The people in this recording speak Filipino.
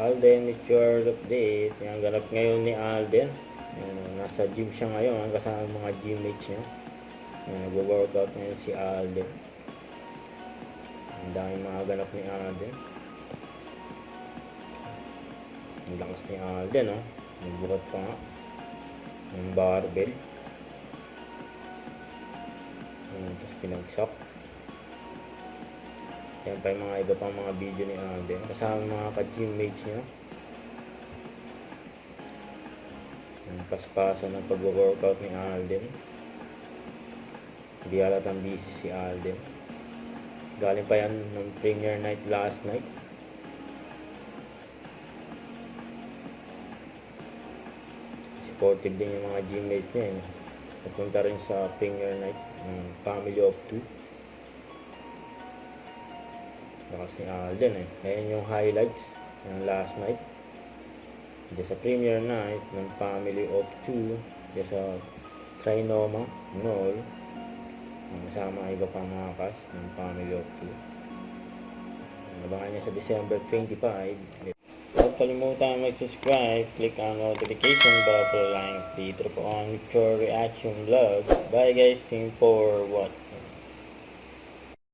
Alden Mature Update. Yan, ganap ngayon ni Alden. Yan, nasa gym siya ngayon kasama mga gymmates niya. Yan, nag-workout ngayon si Alden. Ang dami mga ganap ni Alden. Ang lakas ni Alden, oh. Nagbuhat pa nga ng barbell. Yan, tapos pinagsak. Yan pa yung mga iba pang mga video ni Alden kasama mga ka-gymmates niya. Yan, paspasan ng pag-workout ni Alden. Hindi halatang busy si Alden. Galing pa yan ng premiere night last night. Supportive din yung mga gymmates niya. Napunta rin sa premiere night ng Family of Two. Lakas ni Alden, Ayan yung highlights ng last night. Diyan sa premiere night ng Family of Two. Diyan sa Trinoma Mall. Kasama iba pang mga cast ng Family of Two. Abangan niya sa December 25. Huwag kalimutan mag-subscribe. Click ang notification bell for like dito po ang Mature Reaction Vlog. Bye guys, thank you for watching.